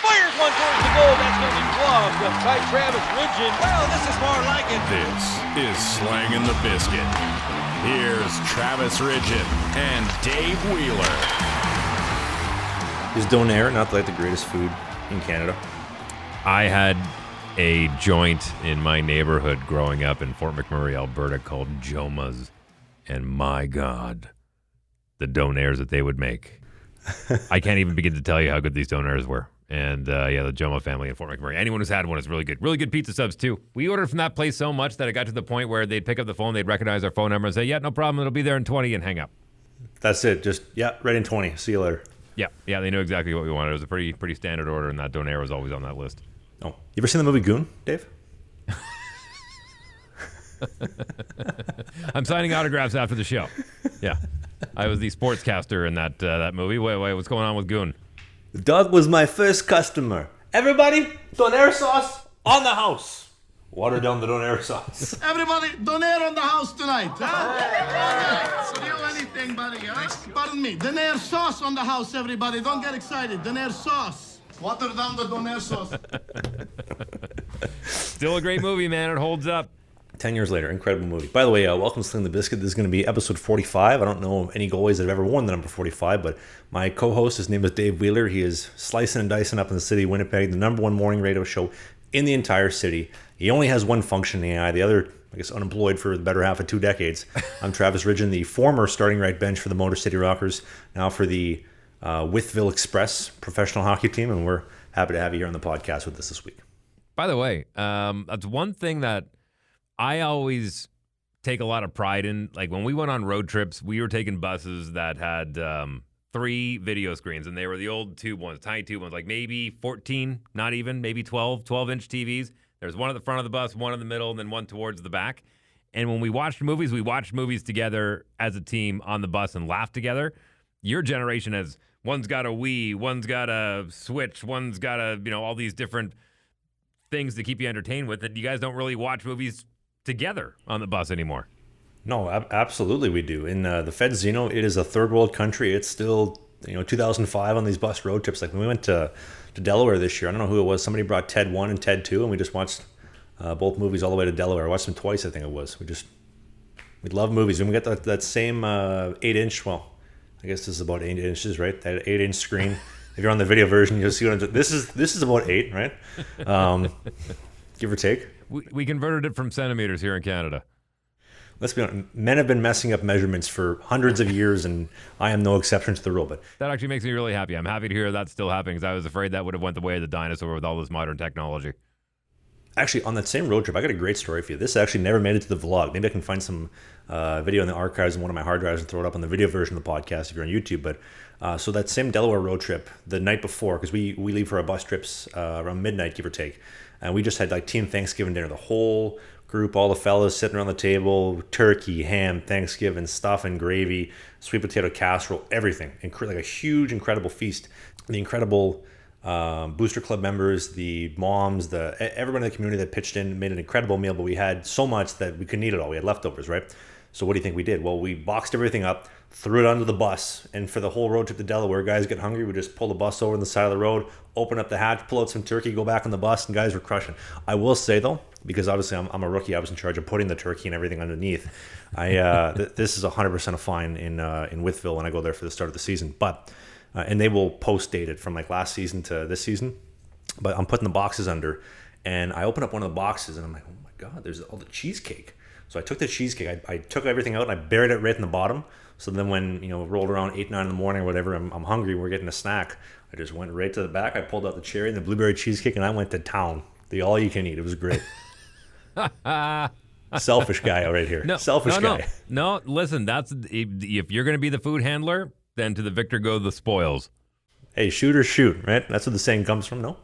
Fires one towards the goal. That's going to be gloved by Travis Ridgen. Well, this is more like it. This is Slangin The Bizkit. Here's Travis Ridgen and Dave Wheeler. Is Donair not like the greatest food in Canada? I had a joint in my neighborhood growing up in Fort McMurray, Alberta called Joma's. And my God, the Donairs that they would make. I can't even begin to tell you how good these Donairs were. And the Joma family in Fort McMurray. Anyone who's had one is really good. Really good pizza subs, too. We ordered from that place so much that it got to the point where they'd pick up the phone, they'd recognize our phone number and say, yeah, no problem, it'll be there in 20, and hang up. That's it. Just, right in 20. See you later. Yeah, they knew exactly what we wanted. It was a pretty standard order, and that Donair was always on that list. Oh, you ever seen the movie Goon, Dave? I'm signing autographs after the show. Yeah. I was the sportscaster in that movie. Wait, what's going on with Goon? The dog was my first customer. Everybody, Donair sauce on the house. Water down the Donair sauce. Everybody, Donair on the house tonight, huh? So do anything, buddy, huh? Pardon me. Donair sauce on the house, everybody. Don't get excited. Donair sauce. Water down the Donair sauce. Still a great movie, man. It holds up. 10 years later, incredible movie. By the way, welcome to Slangin The Bizkit. This is going to be episode 45. I don't know any goalies that have ever worn the number 45, but my co-host, his name is Dave Wheeler. He is slicing and dicing up in the city of Winnipeg, the number one morning radio show in the entire city. He only has one function in the eye. The other, I guess, unemployed for the better half of 2 decades. I'm Travis Ridgen, the former starting right bench for the Motor City Rockers, now for the Wytheville Express professional hockey team, and we're happy to have you here on the podcast with us this week. By the way, that's one thing that I always take a lot of pride in. Like when we went on road trips, we were taking buses that had 3 video screens, and they were the old tube ones, tiny tube ones, like maybe 14, not even, maybe 12-inch TVs. There's one at the front of the bus, one in the middle, and then one towards the back. And when we watched movies together as a team on the bus and laughed together. Your generation has, one's got a Wii, one's got a Switch, one's got all these different things to keep you entertained with, that you guys don't really watch movies together on the bus anymore. No, absolutely we do. In the Feds, it is a third world country. It's still, 2005 on these bus road trips. Like when we went to Delaware this year, I don't know who it was. Somebody brought Ted 1 and Ted 2, and we just watched both movies all the way to Delaware. I watched them twice, I think it was. We love movies. And we got that same 8-inch, well, I guess this is about 8 inches, right? That 8-inch screen. If you're on the video version, you'll see what I'm doing. This is about 8, right? Give or take. We converted it from centimeters here in Canada. Let's be honest. Men have been messing up measurements for hundreds of years, and I am no exception to the rule. But that actually makes me really happy. I'm happy to hear that's still happening, because I was afraid that would have went the way of the dinosaur with all this modern technology. Actually, on that same road trip, I got a great story for you. This actually never made it to the vlog. Maybe I can find some video in the archives in one of my hard drives and throw it up on the video version of the podcast if you're on YouTube. But so that same Delaware road trip, the night before, because we leave for our bus trips around midnight, give or take, and we just had like team Thanksgiving dinner. The whole group, all the fellas sitting around the table, turkey, ham, Thanksgiving, stuffing, gravy, sweet potato casserole, everything. Like a huge, incredible feast. The incredible Booster Club members, the moms, everyone in the community that pitched in made an incredible meal, but we had so much that we couldn't eat it all. We had leftovers, right? So what do you think we did? Well, we boxed everything up, threw it onto the bus, and for the whole road trip to Delaware, guys get hungry, we just pull the bus over on the side of the road, open up the hatch, pull out some turkey, go back on the bus, and guys were crushing. I will say, though, because obviously I'm a rookie, I was in charge of putting the turkey and everything underneath. This is 100% a fine in Wytheville when I go there for the start of the season. But and they will post-date it from like last season to this season. But I'm putting the boxes under, and I open up one of the boxes, and I'm like, oh my God, there's all the cheesecake. So I took the cheesecake, I took everything out, and I buried it right in the bottom. So then when, rolled around 8, 9 in the morning or whatever, I'm hungry, we're getting a snack. I just went right to the back, I pulled out the cherry and the blueberry cheesecake, and I went to town. The all-you-can-eat. It was great. Selfish guy right here. Selfish guy. No, listen, that's if you're going to be the food handler, then to the victor go the spoils. Hey, shoot or shoot, right? That's where the saying comes from, no?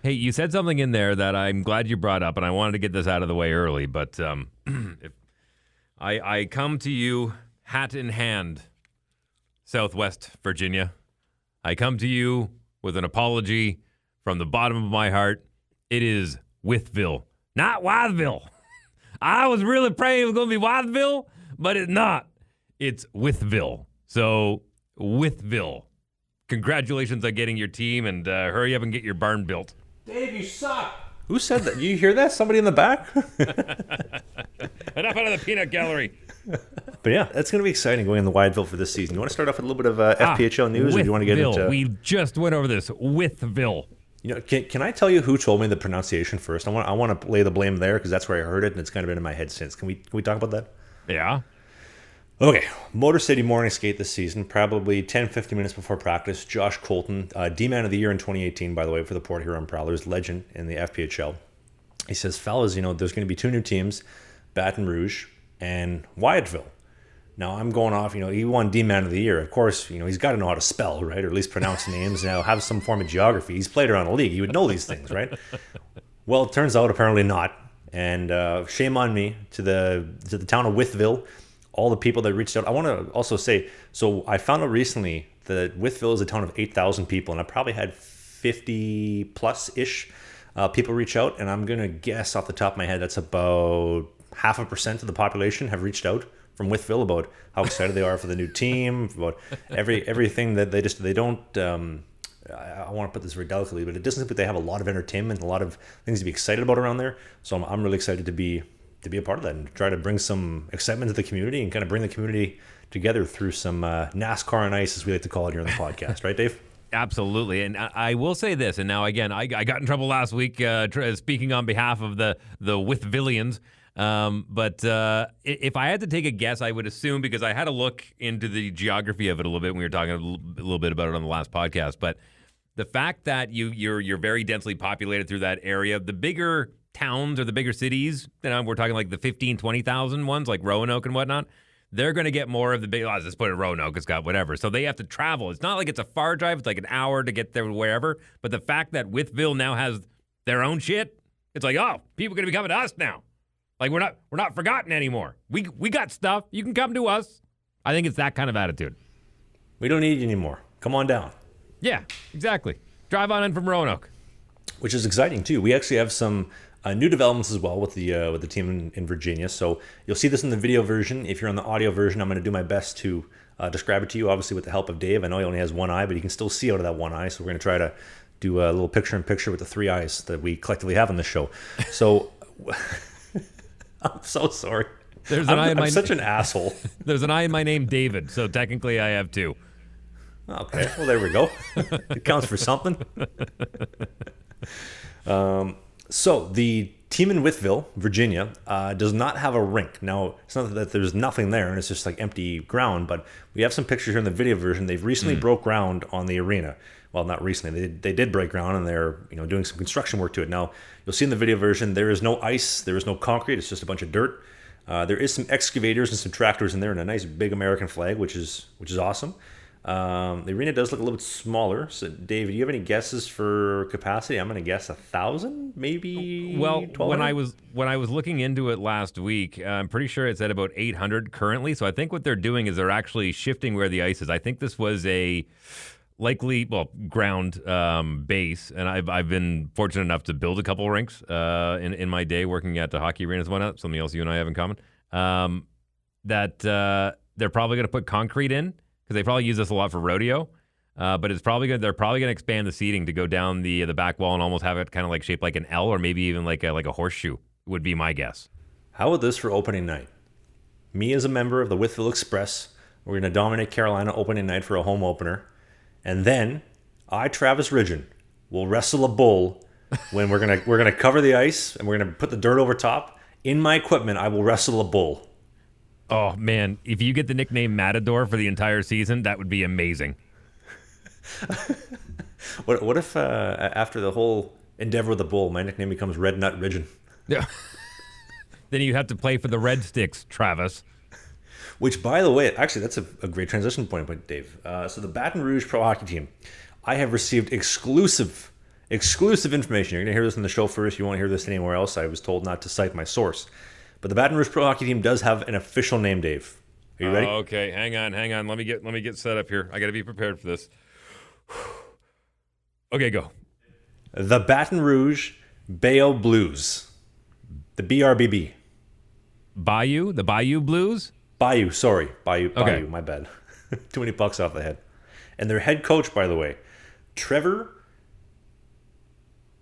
Hey, you said something in there that I'm glad you brought up, and I wanted to get this out of the way early, but if I come to you hat in hand, Southwest Virginia. I come to you with an apology from the bottom of my heart. It is Wytheville, not Wytheville. I was really praying it was going to be Wytheville, but it's not. It's Wytheville. So, Wytheville, congratulations on getting your team, and hurry up and get your barn built. Dave, you suck. Who said that? You hear that? Somebody in the back? Enough out of the peanut gallery. But yeah, that's going to be exciting going in the Wytheville for this season. You want to start off with a little bit of FPHL news, or do you want to get into? We just went over this. Wytheville. You know, can I tell you who told me the pronunciation first? I want to lay the blame there because that's where I heard it, and it's kind of been in my head since. Can we talk about that? Yeah. Okay, Motor City morning skate this season, probably 10-15 minutes before practice. Josh Colton, D-Man of the Year in 2018, by the way, for the Port Huron Prowlers, legend in the FPHL. He says, fellas, you know, there's going to be 2 new teams, Baton Rouge and Wytheville. Now, I'm going off, you know, he won D-Man of the Year. Of course, you know, he's got to know how to spell, right? Or at least pronounce names, now have some form of geography. He's played around the league. He would know these things, right? Well, it turns out apparently not. And shame on me to the town of Wytheville, all the people that reached out. I want to also say, so I found out recently that Wytheville is a town of 8,000 people, and I probably had 50 plus-ish people reach out, and I'm going to guess off the top of my head that's about 0.5% of the population have reached out from Wytheville about how excited they are for the new team, about everything that they don't. I want to put this very delicately, but it doesn't seem that they have a lot of entertainment, a lot of things to be excited about around there. So I'm really excited to be a part of that and try to bring some excitement to the community and kind of bring the community together through some NASCAR on ice, as we like to call it here on the podcast, right, Dave? Absolutely. And I will say this, and now again, I got in trouble last week speaking on behalf of the Wythevillians. But if I had to take a guess, I would assume, because I had to look into the geography of it a little bit when we were talking a little bit about it on the last podcast, but the fact that you're very densely populated through that area, the bigger towns or the bigger cities, you know, we're talking like the 15, 20,000 ones like Roanoke and whatnot, they're going to get more of the big, let's put it in Roanoke, it's got whatever. So they have to travel. It's not like it's a far drive. It's like an hour to get there wherever. But the fact that Wytheville now has their own shit, it's like, oh, people are going to be coming to us now. Like we're not forgotten anymore. We got stuff. You can come to us. I think it's that kind of attitude. We don't need you anymore. Come on down. Yeah, exactly. Drive on in from Roanoke. Which is exciting too. We actually have some new developments as well with the team in Virginia. So you'll see this in the video version. If you're on the audio version, I'm going to do my best to describe it to you, obviously with the help of Dave. I know he only has one eye, but he can still see out of that one eye. So we're going to try to do a little picture-in-picture with the 3 eyes that we collectively have on the show. So I'm so sorry. I'm such an asshole. There's an eye in my name, David. So technically I have 2. Okay, well, there we go. It counts for something. So the team in Wytheville, Virginia, does not have a rink. Now, it's not that there's nothing there and it's just like empty ground, but we have some pictures here in the video version. They've recently broke ground on the arena. Well, not recently. They did break ground, and they're doing some construction work to it. Now, you'll see in the video version, there is no ice, there is no concrete. It's just a bunch of dirt. There is some excavators and some tractors in there, and a nice big American flag, which is awesome. The arena does look a little bit smaller. So, Dave, do you have any guesses for capacity? I'm going to guess 1,000, maybe. Well, 1,200? when I was looking into it last week, I'm pretty sure it's at about 800 currently. So I think what they're doing is they're actually shifting where the ice is. I think this was a likely ground base, and I've been fortunate enough to build a couple rinks in my day working at the hockey arenas and whatnot. Something else you and I have in common. That they're probably going to put concrete in, because they probably use this a lot for rodeo, but they're probably going to expand the seating to go down the back wall and almost have it kind of like shaped like an L, or maybe even like a horseshoe would be my guess. How about this for opening night? Me as a member of the Wytheville Express, we're going to dominate Carolina opening night for a home opener, and then I, Travis Ridgen, will wrestle a bull when we're gonna cover the ice and we're gonna put the dirt over top. In my equipment, I will wrestle a bull. Oh, man, if you get the nickname Matador for the entire season, that would be amazing. What if after the whole endeavor with the bull, my nickname becomes Red Nut Ridgen? Yeah. Then you have to play for the Red Sticks, Travis. Which, by the way, actually, that's a great transition point, Dave. So the Baton Rouge Pro Hockey Team, I have received exclusive information. You're going to hear this in the show first. You won't hear this anywhere else. I was told not to cite my source. But the Baton Rouge Pro Hockey Team does have an official name, Dave. Are you ready? Okay, hang on. Let me get set up here. I got to be prepared for this. Okay, go. The Baton Rouge Bayou Blues. The BRBB. The Bayou Blues? Bayou, sorry. Bayou, Okay. my bad. Too many bucks off the head. And their head coach, by the way, Trevor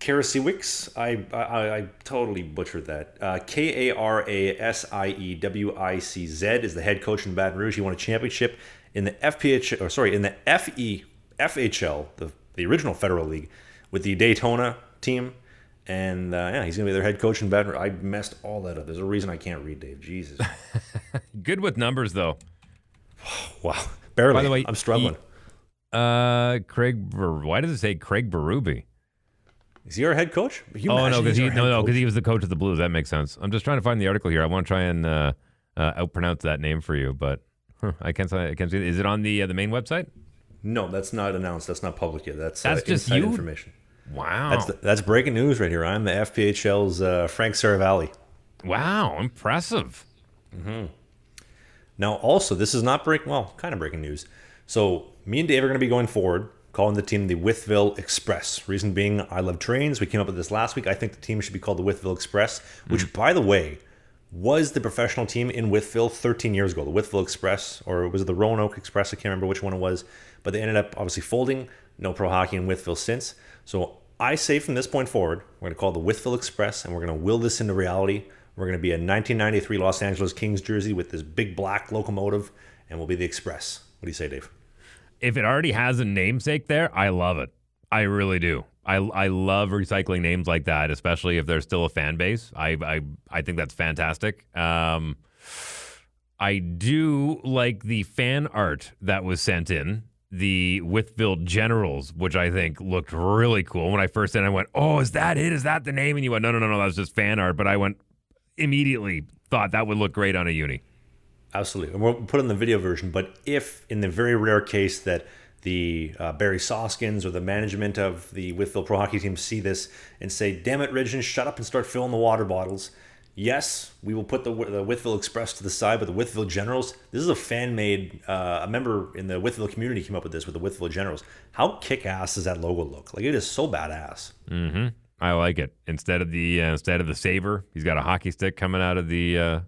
Karasiewicz, I totally butchered that. Karasiewicz is the head coach in Baton Rouge. He won a championship in the FPHL, the original Federal League, with the Daytona team. And he's going to be their head coach in Baton Rouge. I messed all that up. There's a reason I can't read, Dave. Jesus. Good with numbers, though. Wow. Barely. By the way, I'm struggling. Why does it say Craig Berube? Is he our head coach? No, because he was the coach of the Blues. That makes sense. I'm just trying to find the article here. I want to try and outpronounce that name for you, but I can't see it. Is it on the main website? No, that's not announced. That's not public yet. That's just inside you? information. Wow. That's breaking news right here. I'm the FPHL's Frank Saravalli. Wow, impressive. Mm-hmm. Now, also, this is not kind of breaking news. So, me and Dave are going to be going forward, calling the team the Wytheville Express. Reason being, I love trains. We came up with this last week. I think the team should be called the Wytheville Express, which, by the way, was the professional team in Wytheville 13 years ago. The Wytheville Express, or was it the Roanoke Express? I can't remember which one it was. But they ended up obviously folding. No pro hockey in Wytheville since. So I say from this point forward, we're going to call it the Wytheville Express, and we're going to will this into reality. We're going to be a 1993 Los Angeles Kings jersey with this big black locomotive, and we'll be the Express. What do you say, Dave? If it already has a namesake there, I love it. I really do. I love recycling names like that, especially if there's still a fan base. I think that's fantastic. I do like the fan art that was sent in, the Wytheville Generals, which I think looked really cool. When I first sent it, I went, oh, is that it? Is that the name? And you went, no, that was just fan art. But I went immediately, thought that would look great on a uni. Absolutely. And we'll put in the video version, but if in the very rare case that the Barry Soskins or the management of the Wytheville Pro Hockey team see this and say, damn it, Ridgen, shut up and start filling the water bottles. Yes, we will put the Wytheville Express to the side, but the Wytheville Generals, this is a fan-made, a member in the Wytheville community came up with this with the Wytheville Generals. How kick-ass does that logo look? Like, it is so badass. Mm-hmm. I like it. Instead of the saber, he's got a hockey stick coming out of the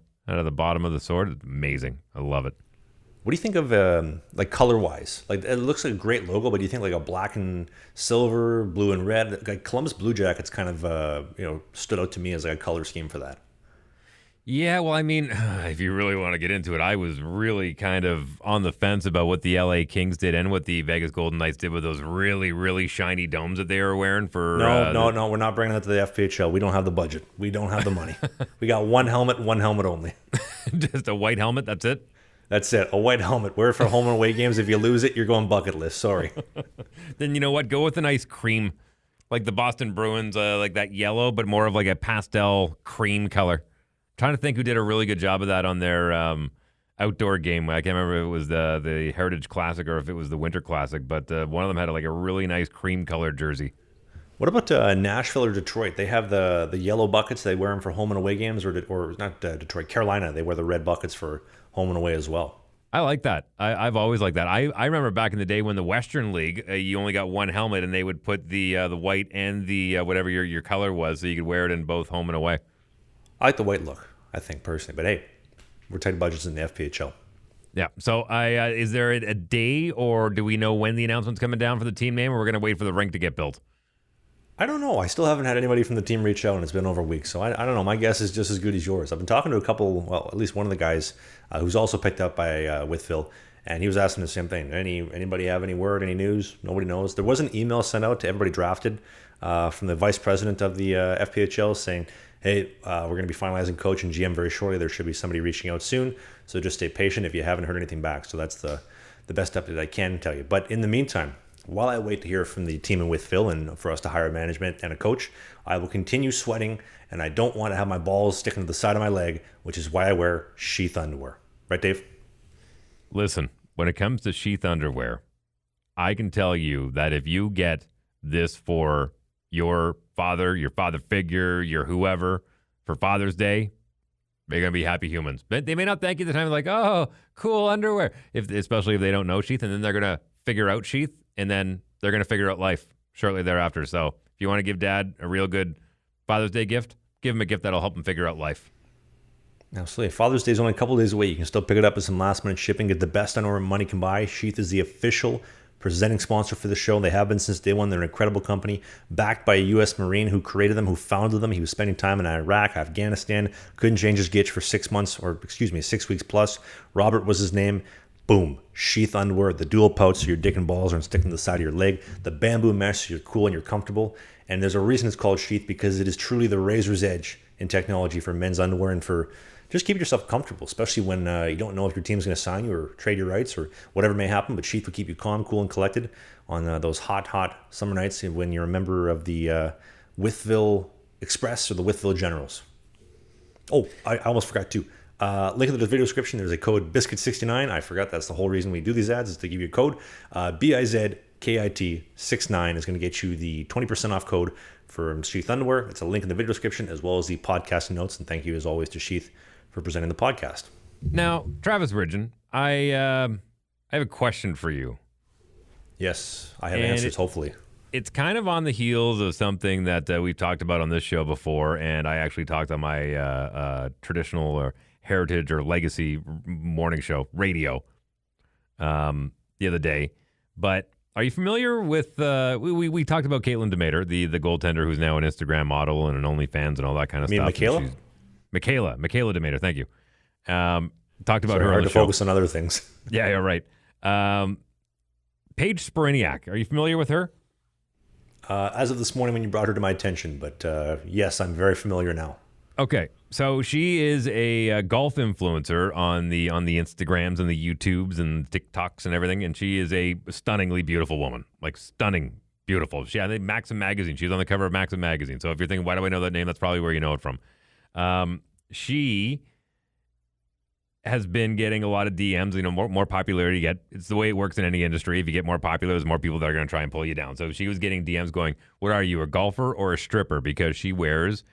bottom of the sword. It's amazing. I love it. What do you think of like color-wise? Like, it looks like a great logo, but do you think like a black and silver, blue and red? Like Columbus Blue Jackets kind of stood out to me as like a color scheme for that. Yeah, well, I mean, if you really want to get into it, I was really kind of on the fence about what the LA Kings did and what the Vegas Golden Knights did with those really, really shiny domes that they were wearing for... No, we're not bringing that to the FPHL. We don't have the budget. We don't have the money. We got one helmet only. Just a white helmet, that's it? That's it, a white helmet. Wear it for home and away games. If you lose it, you're going bucket list. Sorry. Then you know what? Go with a nice cream, like the Boston Bruins, like that yellow, but more of like a pastel cream color. Trying to think who did a really good job of that on their outdoor game. I can't remember if it was the Heritage Classic or if it was the Winter Classic, but one of them had like a really nice cream-colored jersey. What about Nashville or Detroit? They have the yellow buckets. They wear them for home and away games, or not Detroit, Carolina. They wear the red buckets for home and away as well. I like that. I've always liked that. I remember back in the day when the Western League, you only got one helmet, and they would put the white and the whatever your color was, so you could wear it in both home and away. I like the white look, I think, personally. But hey, we're tight budgets in the FPHL. Yeah. So is there a day, or do we know when the announcement's coming down for the team name, or we're going to wait for the rink to get built? I don't know. I still haven't had anybody from the team reach out, and it's been over a week. So I don't know. My guess is just as good as yours. I've been talking to a couple, well, at least one of the guys who's also picked up by Wytheville, and he was asking the same thing. Anybody have any word, any news? Nobody knows. There was an email sent out to everybody drafted from the vice president of the FPHL saying, hey, we're going to be finalizing coach and GM very shortly. There should be somebody reaching out soon. So just stay patient if you haven't heard anything back. So that's the best update I can tell you. But in the meantime, while I wait to hear from the team in Wytheville and for us to hire management and a coach, I will continue sweating, and I don't want to have my balls sticking to the side of my leg, which is why I wear Sheath Underwear. Right, Dave? Listen, when it comes to Sheath Underwear, I can tell you that if you get this for your father figure, your whoever, for Father's Day, they're going to be happy humans. But they may not thank you at the time, like, oh, cool underwear, especially if they don't know Sheath, and then they're going to figure out Sheath, and then they're going to figure out life shortly thereafter. So if you want to give Dad a real good Father's Day gift, give him a gift that'll help him figure out life. Absolutely. Father's Day is only a couple of days away. You can still pick it up with some last-minute shipping. Get the best underwear money can buy. Sheath is the official presenting sponsor for the show. They have been since day one. They're an incredible company, backed by a U.S. Marine who created them, who founded them. He was spending time in Iraq, Afghanistan, couldn't change his gitch for 6 weeks plus. Robert was his name. Boom. Sheath Underwear, the dual pouch so your dick and balls aren't sticking to the side of your leg. The bamboo mesh so you're cool and you're comfortable. And there's a reason it's called Sheath, because it is truly the razor's edge in technology for men's underwear and for just keep yourself comfortable, especially when you don't know if your team's going to sign you or trade your rights or whatever may happen. But Sheath will keep you calm, cool, and collected on those hot summer nights when you're a member of the Wytheville Express or the Wytheville Generals. Oh, I almost forgot too. Link in the video description. There's a code BISKIT69. I forgot that's the whole reason we do these ads is to give you a code. BIZKIT69 is going to get you the 20% off code from Sheath Underwear. It's a link in the video description as well as the podcast notes. And thank you as always to Sheath for presenting the podcast. Now, Travis Ridgen, I have a question for you. Yes, I have answers, hopefully. It's kind of on the heels of something that we've talked about on this show before, and I actually talked on my traditional or heritage or legacy morning show, radio, the other day. But are you familiar with, we talked about Caitlin Demaitre, the goaltender who's now an Instagram model and an OnlyFans and all that kind of stuff. Mikayla? Mikayla Demaitre, thank you. Talked about her hard on the to show. Focus on other things. Yeah, you're right. Paige Spiriniac, are you familiar with her? As of this morning when you brought her to my attention, but yes, I'm very familiar now. Okay, so she is a golf influencer on the Instagrams and the YouTubes and TikToks and everything, and she is a stunningly beautiful woman, like stunning beautiful. I think Maxim Magazine. She's on the cover of Maxim Magazine. So if you're thinking, why do I know that name? That's probably where you know it from. She has been getting a lot of DMs, more popularity you get. It's the way it works in any industry. If you get more popular, there's more people that are going to try and pull you down. So she was getting DMs going, what are you, a golfer or a stripper? Because she wears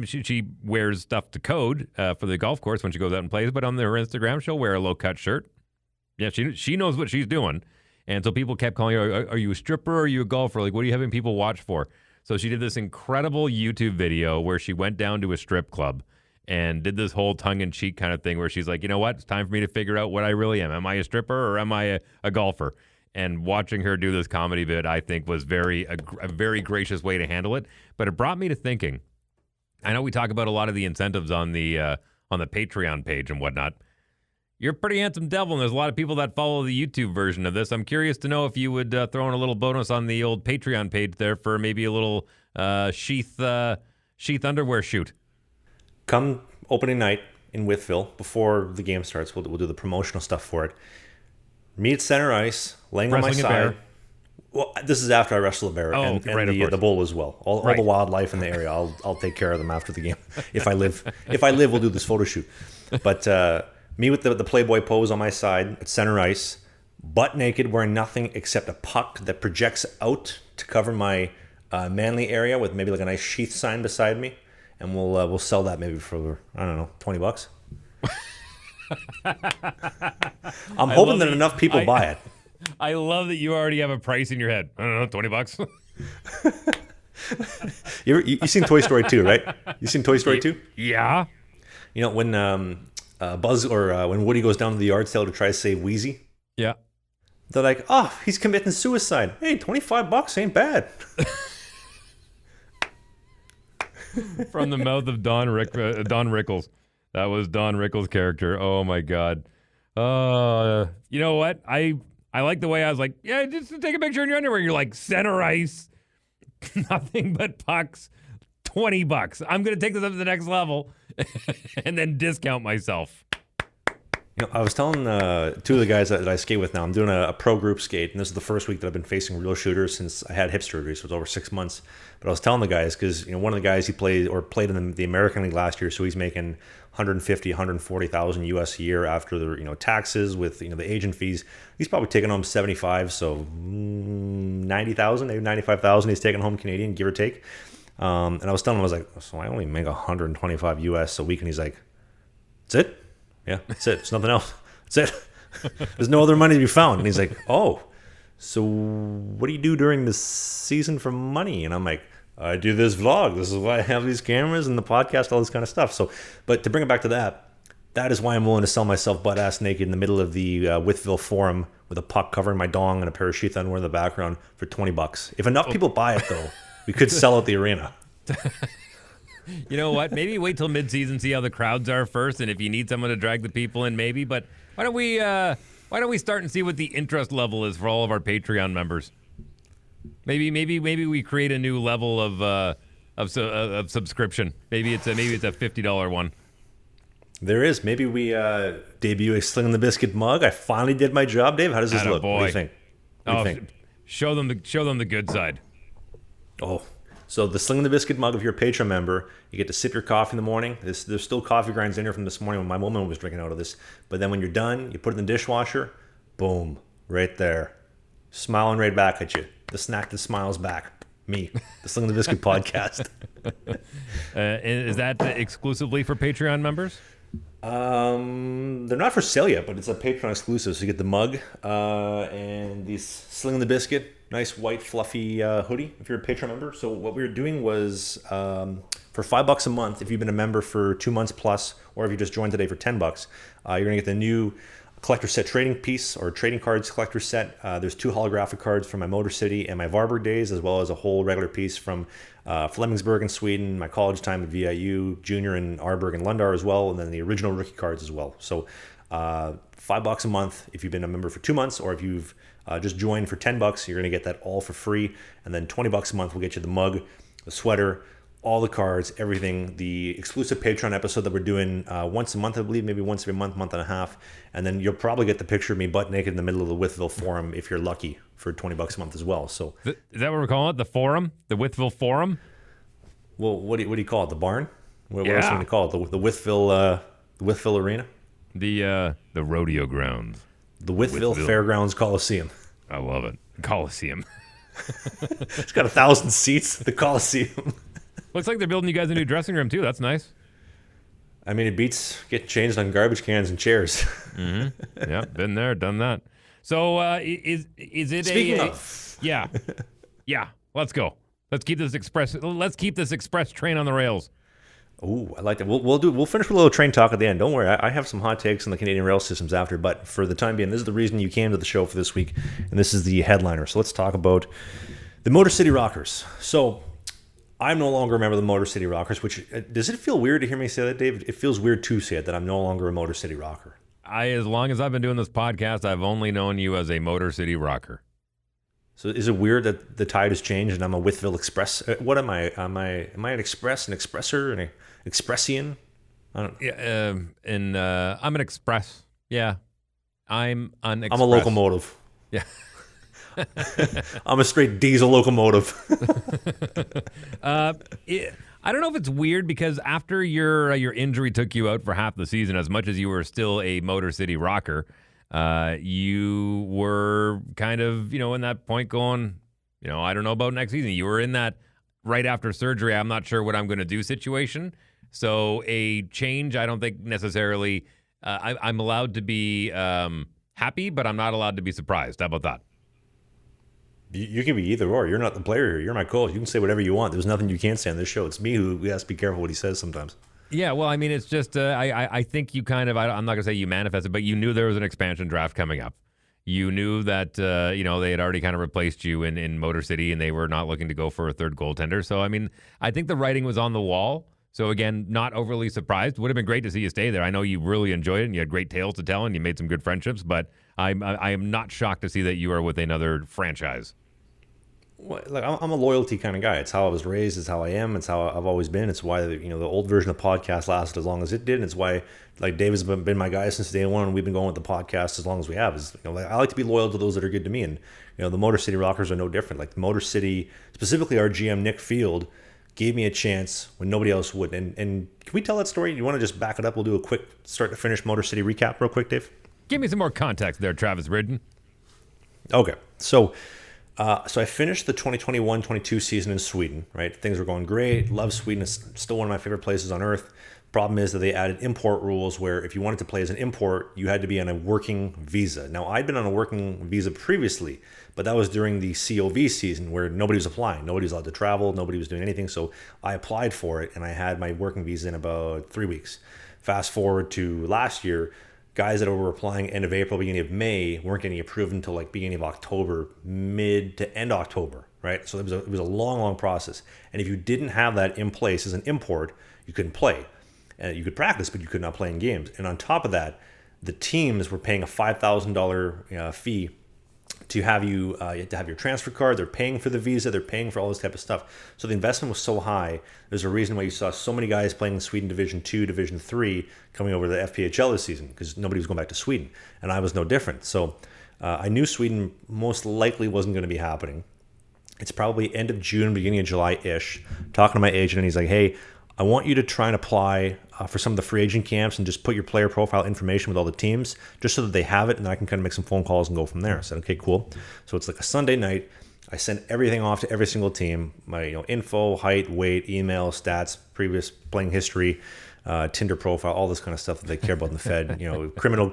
she wears stuff to code for the golf course when she goes out and plays, but on her Instagram, she'll wear a low-cut shirt. Yeah, she knows what she's doing. And so people kept calling her, are you a stripper or are you a golfer? Like, what are you having people watch for? So she did this incredible YouTube video where she went down to a strip club and did this whole tongue-in-cheek kind of thing where she's like, you know what? It's time for me to figure out what I really am. Am I a stripper or am I a golfer? And watching her do this comedy bit, I think, was a very gracious way to handle it. But it brought me to thinking. I know we talk about a lot of the incentives on the Patreon page and whatnot. You're a pretty handsome devil, and there's a lot of people that follow the YouTube version of this. I'm curious to know if you would throw in a little bonus on the old Patreon page there for maybe a little sheath underwear shoot. Come opening night in Wytheville, before the game starts, we'll do the promotional stuff for it. Meet at center ice, laying on my Wrestling a side. bear. Well, this is after I wrestle a bear and right, the bull as well. All Right. the wildlife in the area, I'll take care of them after the game. If I live, we'll do this photo shoot. But me with the Playboy pose on my side at center ice, butt naked, wearing nothing except a puck that projects out to cover my manly area with maybe like a nice sheath sign beside me, and we'll sell that maybe for, I don't know, $20. I'm hoping that enough people buy it. I love that you already have a price in your head. I don't know, $20. You seen Toy Story 2, right? You seen Toy Story 2? Yeah. You know, when Buzz or when Woody goes down to the yard sale to try to save Wheezy, Yeah. they're like, oh, he's committing suicide. Hey, $25 ain't bad. From the mouth of Don Rickles. That was Don Rickles' character. Oh, my God. You know what? I like the way I was like, yeah, just take a picture in your underwear. You're like, center ice, nothing but pucks, $20. I'm going to take this up to the next level and then discount myself. You know, I was telling two of the guys that I skate with now, I'm doing a pro group skate, and this is the first week that I've been facing real shooters since I had hip surgery, so it was over 6 months. But I was telling the guys, because one of the guys he played in the American League last year, so he's making $140,000 US a year after the taxes with the agent fees. He's probably taking home 75, so 90,000, maybe 95,000. He's taking home Canadian, give or take. And I was telling him, I was like, so I only make 125 US a week, and he's like, that's it. Yeah, that's it. There's nothing else. That's it. There's no other money to be found. And he's like, oh, so what do you do during the season for money? And I'm like, I do this vlog. This is why I have these cameras and the podcast, all this kind of stuff. So, but to bring it back to that, That is why I'm willing to sell myself butt-ass naked in the middle of the Wytheville Forum with a puck covering my dong and a pair of Sheath Underwear in the background for $20. If enough people buy it, though, we could sell at the arena. You know what? Maybe wait till mid-season, see how the crowds are first, and if you need someone to drag the people in, maybe. But why don't we start and see what the interest level is for all of our Patreon members? Maybe we create a new level of subscription. Maybe it's a $50 one. There is. Maybe we debut a Slangin The Bizkit mug. I finally did my job, Dave. How does this look? What do you think? What do you think? Show them the good side. Oh, so the Slangin The Bizkit mug, if you're a Patreon member, you get to sip your coffee in the morning. There's still coffee grinds in here from this morning when my woman was drinking out of this. But then when you're done, you put it in the dishwasher. Boom, right there. Smiling right back at you. The snack that smiles back. Me, the Slangin The Bizkit podcast. Is that exclusively for Patreon members? They're not for sale yet, but it's a Patreon exclusive. So you get the mug and these Slangin The Bizkit, nice white fluffy hoodie if you're a Patreon member. So what we were doing was for $5 a month, if you've been a member for 2 months plus, or if you just joined today for $10, you're gonna get the new collector set trading piece or trading cards collector set. There's 2 holographic cards from my Motor City and my Varberg days, as well as a whole regular piece from Flemingsburg in Sweden, my college time at VIU, junior in Arberg and Lundar as well, and then the original rookie cards as well. So $5 a month if you've been a member for 2 months, or if you've just joined for $10, you're gonna get that all for free. And then $20 a month will get you the mug, the sweater, all the cards, everything, the exclusive Patreon episode that we're doing once a month, I believe, maybe once every month and a half. And then you'll probably get the picture of me butt naked in the middle of the Wytheville Forum if you're lucky for $20 a month as well. So is that what we're calling it? The Forum? The Wytheville Forum? Well, what do you call it? The barn? What else are we going to call it? The Wytheville Arena? The rodeo grounds. The Wytheville Fairgrounds Coliseum. I love it. Coliseum. It's got 1,000 seats. The Coliseum. Looks like they're building you guys a new dressing room, too. That's nice. I mean, it beats getting changed on garbage cans and chairs. Mm-hmm. Yeah, been there, done that. So is it Speaking of. Yeah. Yeah, let's go. Let's keep this express train on the rails. Ooh, I like that. We'll finish with a little train talk at the end. Don't worry, I have some hot takes on the Canadian rail systems after, but for the time being, this is the reason you came to the show for this week, and this is the headliner. So let's talk about the Motor City Rockers. So I'm no longer a member of the Motor City Rockers, which, does it feel weird to hear me say that, Dave? It feels weird to say it, that I'm no longer a Motor City Rocker. As long as I've been doing this podcast, I've only known you as a Motor City Rocker. So is it weird that the tide has changed and I'm a Wytheville Express? What am I? Am I an Express, an Expresser, an Expressian? I don't. Yeah, I'm an Express. Yeah, I'm an Express. I'm a locomotive. Yeah. I'm a straight diesel locomotive. I don't know if it's weird because after your injury took you out for half the season, as much as you were still a Motor City Rocker, you were kind of, in that point going, I don't know about next season. You were in that right after surgery, I'm not sure what I'm going to do situation. So a change, I don't think necessarily, I'm allowed to be happy, but I'm not allowed to be surprised. How about that? You can be either or. You're not the player here. You're my coach. You can say whatever you want. There's nothing you can't say on this show. It's me who has to be careful what he says sometimes. Yeah, well, I mean, it's just I think you kind of, I'm not going to say you manifested, but you knew there was an expansion draft coming up. You knew that, they had already kind of replaced you in Motor City and they were not looking to go for a third goaltender. So, I mean, I think the writing was on the wall. So, again, not overly surprised. Would have been great to see you stay there. I know you really enjoyed it and you had great tales to tell and you made some good friendships, but I am not shocked to see that you are with another franchise. Well, like, I'm a loyalty kind of guy. It's how I was raised. It's how I am. It's how I've always been. It's why the old version of the podcast lasted as long as it did. And it's why Dave has been my guy since day one. And we've been going with the podcast as long as we have. I like to be loyal to those that are good to me. And the Motor City Rockers are no different. Like the Motor City, specifically our GM Nick Field, gave me a chance when nobody else would. And can we tell that story? You want to just back it up? We'll do a quick start to finish Motor City recap real quick, Dave. Give me some more context there, Travis Ridden. Okay, so So I finished the 2021-22 season in Sweden, right? Things were going great. Love Sweden. It's still one of my favorite places on earth. Problem is that they added import rules where if you wanted to play as an import, you had to be on a working visa. Now, I'd been on a working visa previously, but that was during the COV season where nobody was applying. Nobody was allowed to travel. Nobody was doing anything. So I applied for it, and I had my working visa in about 3 weeks. Fast forward to last year, guys that were applying end of April, beginning of May weren't getting approved until like beginning of October, mid to end October, right? So it was a long process. And if you didn't have that in place as an import, you couldn't play. You could practice, but you could not play in games. And on top of that, the teams were paying a $5,000 fee to have you had to have your transfer card. They're paying for the visa. They're paying for all this type of stuff. So the investment was so high. There's a reason why you saw so many guys playing in Sweden Division 2, Division 3 coming over to the FPHL this season because nobody was going back to Sweden. And I was no different. So I knew Sweden most likely wasn't going to be happening. It's probably end of June, beginning of July-ish. Talking to my agent, and he's like, hey, I want you to try and apply for some of the free agent camps and just put your player profile information with all the teams just so that they have it, and then I can kind of make some phone calls and go from there. I said, okay, cool. So it's like a Sunday night. I send everything off to every single team, my info, height, weight, email, stats, previous playing history, Tinder profile, all this kind of stuff that they care about in the Fed, criminal,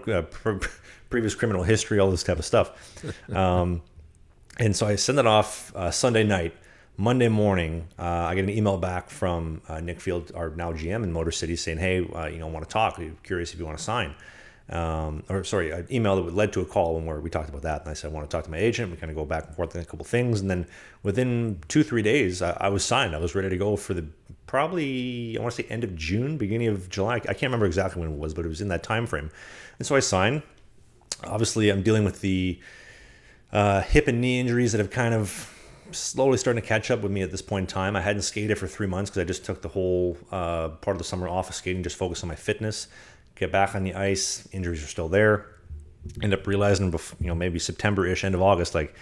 previous criminal history, all this type of stuff. And so I send it off Sunday night. Monday morning, I get an email back from Nick Field, our now GM in Motor City, saying, hey, I want to talk. I'm curious if you want to sign. An email that led to a call where we talked about that. And I said, I want to talk to my agent. We kind of go back and forth on a couple things. And then within 2-3 days, I was signed. I was ready to go for I want to say end of June, beginning of July. I can't remember exactly when it was, but it was in that time frame. And so I signed. Obviously, I'm dealing with the hip and knee injuries that have kind of slowly starting to catch up with me at this point in time. I hadn't skated for 3 months because I just took the whole part of the summer off of skating, just focus on my fitness, get back on the ice. Injuries are still there. End up realizing, maybe September-ish, end of August, like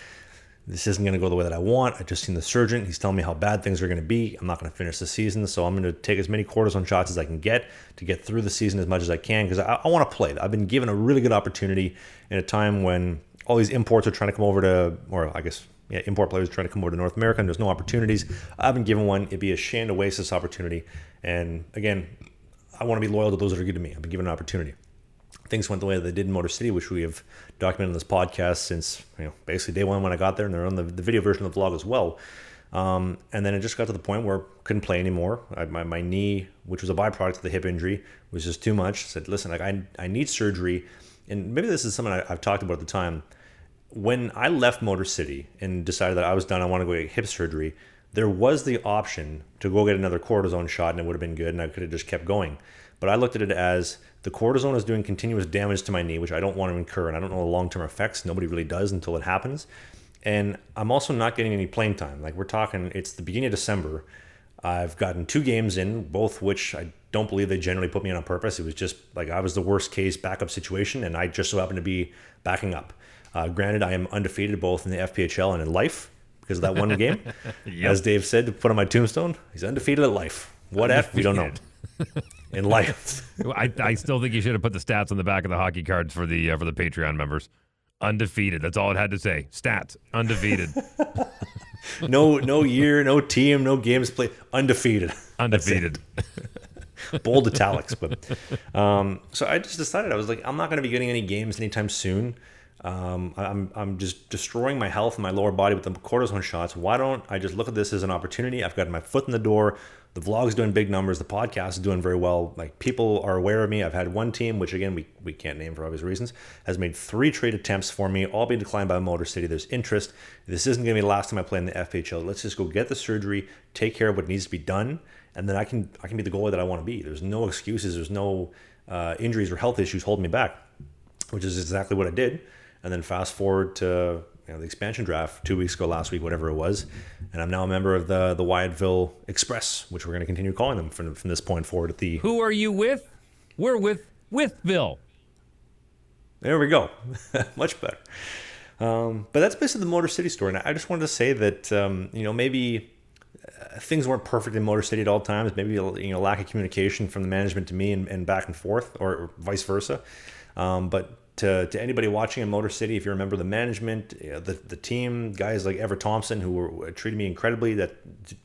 this isn't going to go the way that I want. I just seen the surgeon. He's telling me how bad things are going to be. I'm not going to finish the season, so I'm going to take as many cortisone shots as I can get to get through the season as much as I can because I want to play. I've been given a really good opportunity in a time when all these imports are trying to come over to, or I guess, import players trying to come over to North America, and there's no opportunities. I've been given one. It'd be a shame to waste this opportunity. And again, I want to be loyal to those that are good to me. I've been given an opportunity. Things went the way that they did in Motor City, which we have documented in this podcast since basically day one when I got there, and they're on the video version of the vlog as well. And then it just got to the point where I couldn't play anymore. My knee, which was a byproduct of the hip injury, was just too much. I said, listen, I need surgery. And maybe this is something I've talked about at the time. When I left Motor City and decided that I was done, I want to go get hip surgery, there was the option to go get another cortisone shot and it would have been good and I could have just kept going. But I looked at it as the cortisone is doing continuous damage to my knee, which I don't want to incur, and I don't know the long-term effects. Nobody really does until it happens. And I'm also not getting any playing time. Like we're talking, it's the beginning of December. I've gotten 2 games in, both which I don't believe they generally put me in on purpose. It was just like I was the worst case backup situation, and I just so happened to be backing up. Granted, I am undefeated both in the FPHL and in life because of that one game. Yep. As Dave said, to put on my tombstone, he's undefeated at life. What F? We don't know. In life. I still think you should have put the stats on the back of the hockey cards for the Patreon members. Undefeated. That's all it had to say. Stats. Undefeated. No year, no team, no games played. Undefeated. Undefeated. Bold italics. But so I just decided, I was like, I'm not going to be getting any games anytime soon. I'm just destroying my health and my lower body with the cortisone shots. Why don't I just look at this as an opportunity? I've got my foot in the door. The vlog's doing big numbers. The podcast is doing very well. Like people are aware of me. I've had one team, which again, we can't name for obvious reasons, has made 3 trade attempts for me, all being declined by Motor City. There's interest. This isn't going to be the last time I play in the FPHL. Let's just go get the surgery, take care of what needs to be done, and then I can be the goalie that I want to be. There's no excuses. There's no injuries or health issues holding me back, which is exactly what I did. And then fast forward to the expansion draft 2 weeks ago, last week, whatever it was, and I'm now a member of the Wytheville Express, which we're going to continue calling them from this point forward. At the Who are you with? We're with Wytheville. There we go. Much better. But that's basically the Motor City story. And I just wanted to say that maybe things weren't perfect in Motor City at all times. Maybe lack of communication from the management to me and back and forth, or vice versa. But to anybody watching in Motor City, if you remember the management, the team, guys like Everett Thompson who were treating me incredibly, that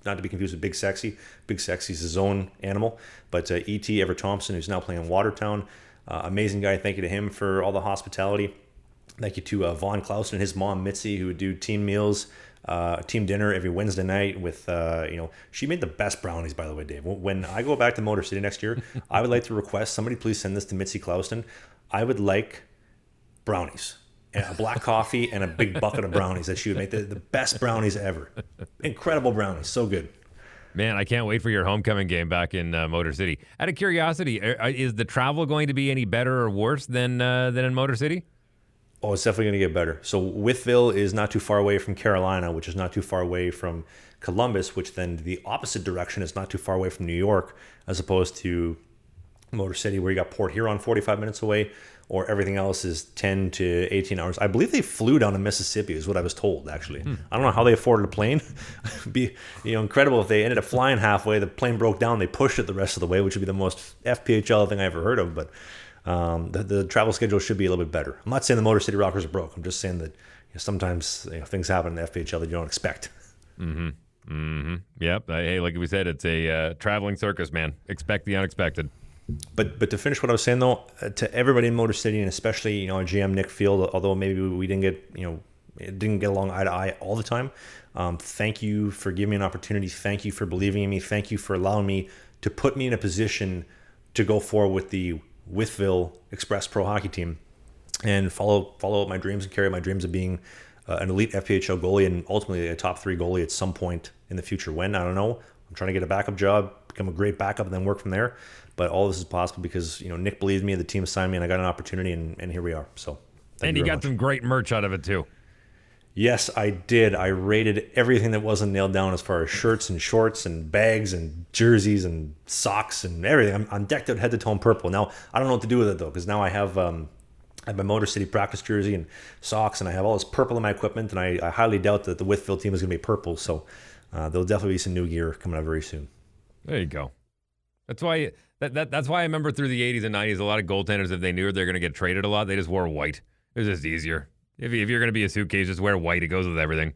not to be confused with Big Sexy. Big Sexy is his own animal. But E.T. Everett Thompson, who's now playing in Watertown, amazing guy. Thank you to him for all the hospitality. Thank you to Vaughn Clausen and his mom, Mitzi, who would do team meals, team dinner every Wednesday night with, she made the best brownies, by the way, Dave. When I go back to Motor City next year, I would like to request, somebody please send this to Mitzi Clausen. I would like brownies, and a black coffee, and a big bucket of brownies that she would make. The best brownies ever. Incredible brownies. So good. Man, I can't wait for your homecoming game back in Motor City. Out of curiosity, is the travel going to be any better or worse than in Motor City? Oh, it's definitely going to get better. So Wytheville is not too far away from Carolina, which is not too far away from Columbus, which then the opposite direction is not too far away from New York, as opposed to Motor City, where you got Port Huron 45 minutes away, or everything else is 10 to 18 hours. I believe they flew down to Mississippi, is what I was told, actually. I don't know how they afforded a plane. It'd be incredible if they ended up flying halfway, the plane broke down, they pushed it the rest of the way, which would be the most FPHL thing I ever heard of, but the travel schedule should be a little bit better. I'm not saying the Motor City Rockers are broke. I'm just saying that sometimes things happen in the FPHL that you don't expect. Yep. Hey, like we said, it's a traveling circus, man. Expect the unexpected. But to finish what I was saying, though, to everybody in Motor City, and especially GM Nick Field, although maybe we didn't get it didn't get along eye to eye all the time. Thank you for giving me an opportunity. Thank you for believing in me. Thank you for allowing me to put me in a position to go forward with the Wytheville Express Pro Hockey team and follow out my dreams and carry out my dreams of being an elite FPHL goalie and ultimately a top 3 goalie at some point in the future. When, I don't know. I'm trying to get a backup job, become a great backup, and then work from there. But all this is possible because Nick believed me, the team assigned me, and I got an opportunity, and here we are. So, and you got some great merch out of it too. Yes, I did. I rated everything that wasn't nailed down as far as shirts and shorts and bags and jerseys and socks and everything. I'm decked out head to toe in purple. Now, I don't know what to do with it, though, because now I have my Motor City practice jersey and socks, and I have all this purple in my equipment, and I highly doubt that the Wytheville team is going to be purple. So there'll definitely be some new gear coming out very soon. There you go. That's why that's why I remember through the 80s and 90s, a lot of goaltenders, if they knew they're going to get traded a lot, they just wore white. It was just easier. If you're going to be a suitcase, just wear white. It goes with everything.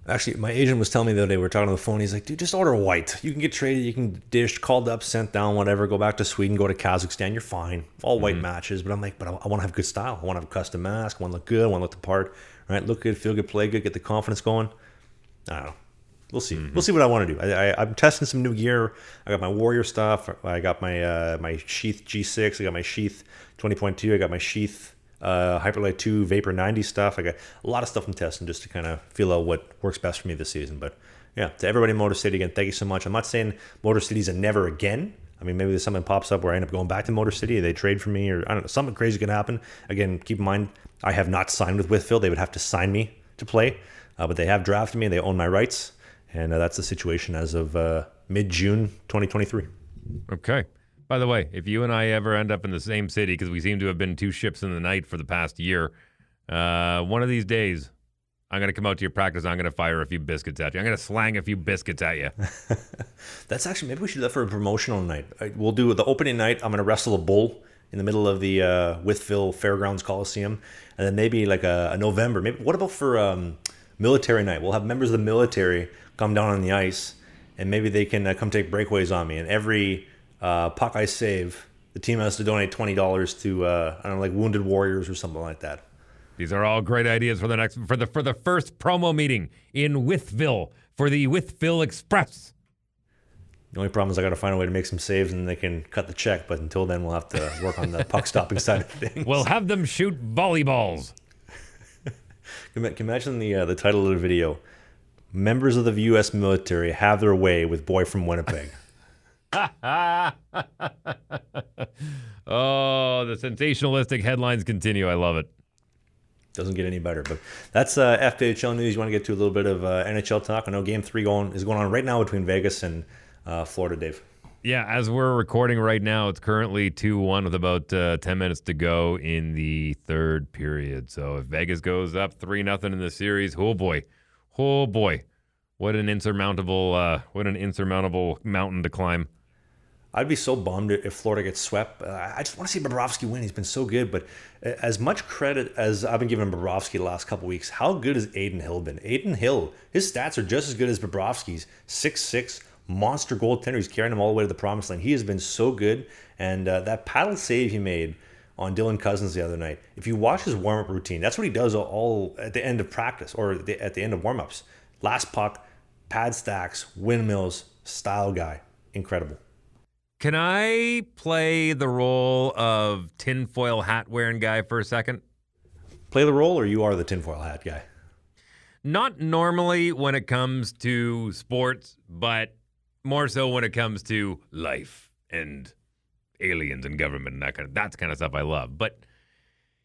Actually, my agent was telling me the other day, we were talking on the phone, he's like, dude, just order white. You can get traded, you can dish, called up, sent down, whatever, go back to Sweden, go to Kazakhstan, you're fine. All white matches. But I'm like, but I want to have good style. I want to have a custom mask. I want to look good. I want to look the part. Right? Look good, feel good, play good, get the confidence going. I don't know. We'll see. We'll see what I want to do. I'm testing some new gear. I got my Warrior stuff. I got my Sheath G6. I got my Sheath 20.2. I got my Sheath Hyperlight 2 Vapor 90 stuff. I got a lot of stuff I'm testing just to kind of feel out what works best for me this season. But yeah, to everybody in Motor City, again, thank you so much. I'm not saying Motor City's a never again. I mean, maybe there's something pops up where I end up going back to Motor City. They trade for me, or I don't know, something crazy could happen. Again, keep in mind, I have not signed with Wytheville. They would have to sign me to play, but they have drafted me and they own my rights. And that's the situation as of mid-June 2023. Okay. By the way, if you and I ever end up in the same city, because we seem to have been 2 ships in the night for the past year, one of these days, I'm going to come out to your practice. I'm going to fire a few biscuits at you. I'm going to slang a few biscuits at you. That's actually, maybe we should do that for a promotional night. We'll do the opening night. I'm going to wrestle a bull in the middle of the Wytheville Fairgrounds Coliseum. And then maybe like a November. Maybe what about for military night? We'll have members of the military come down on the ice, and maybe they can come take breakaways on me. And every puck I save, the team has to donate $20 to I don't know, like Wounded Warriors or something like that. These are all great ideas for the first promo meeting in Wytheville for the Wytheville Express. The only problem is I got to find a way to make some saves, and they can cut the check. But until then, we'll have to work on the puck stopping side of things. We'll have them shoot volleyballs. Can you imagine the title of the video? Members of the U.S. military have their way with boy from Winnipeg. Oh, the sensationalistic headlines continue. I love it. Doesn't get any better. But that's FPHL news. You want to get to a little bit of NHL talk? I know Game 3 is going on right now between Vegas and Florida, Dave. Yeah, as we're recording right now, it's currently 2-1 with about 10 minutes to go in the third period. So if Vegas goes up 3-0 in the series, oh boy, what an insurmountable mountain to climb. I'd be so bummed if Florida gets swept. I just want to see Bobrovsky win. He's been so good, but as much credit as I've been giving Bobrovsky the last couple weeks, how good has Adin Hill been? Adin Hill, his stats are just as good as Bobrovsky's. 6'6", monster goaltender. He's carrying him all the way to the promised land. He has been so good, and that paddle save he made on Dylan Cousins the other night, if you watch his warm-up routine, that's what he does all at the end of practice or at the end of warm-ups. Last puck, pad stacks, windmills, style guy. Incredible. Can I play the role of tinfoil hat wearing guy for a second? Play the role, or you are the tinfoil hat guy? Not normally when it comes to sports, but more so when it comes to life and aliens and government and that's kind of stuff I love. But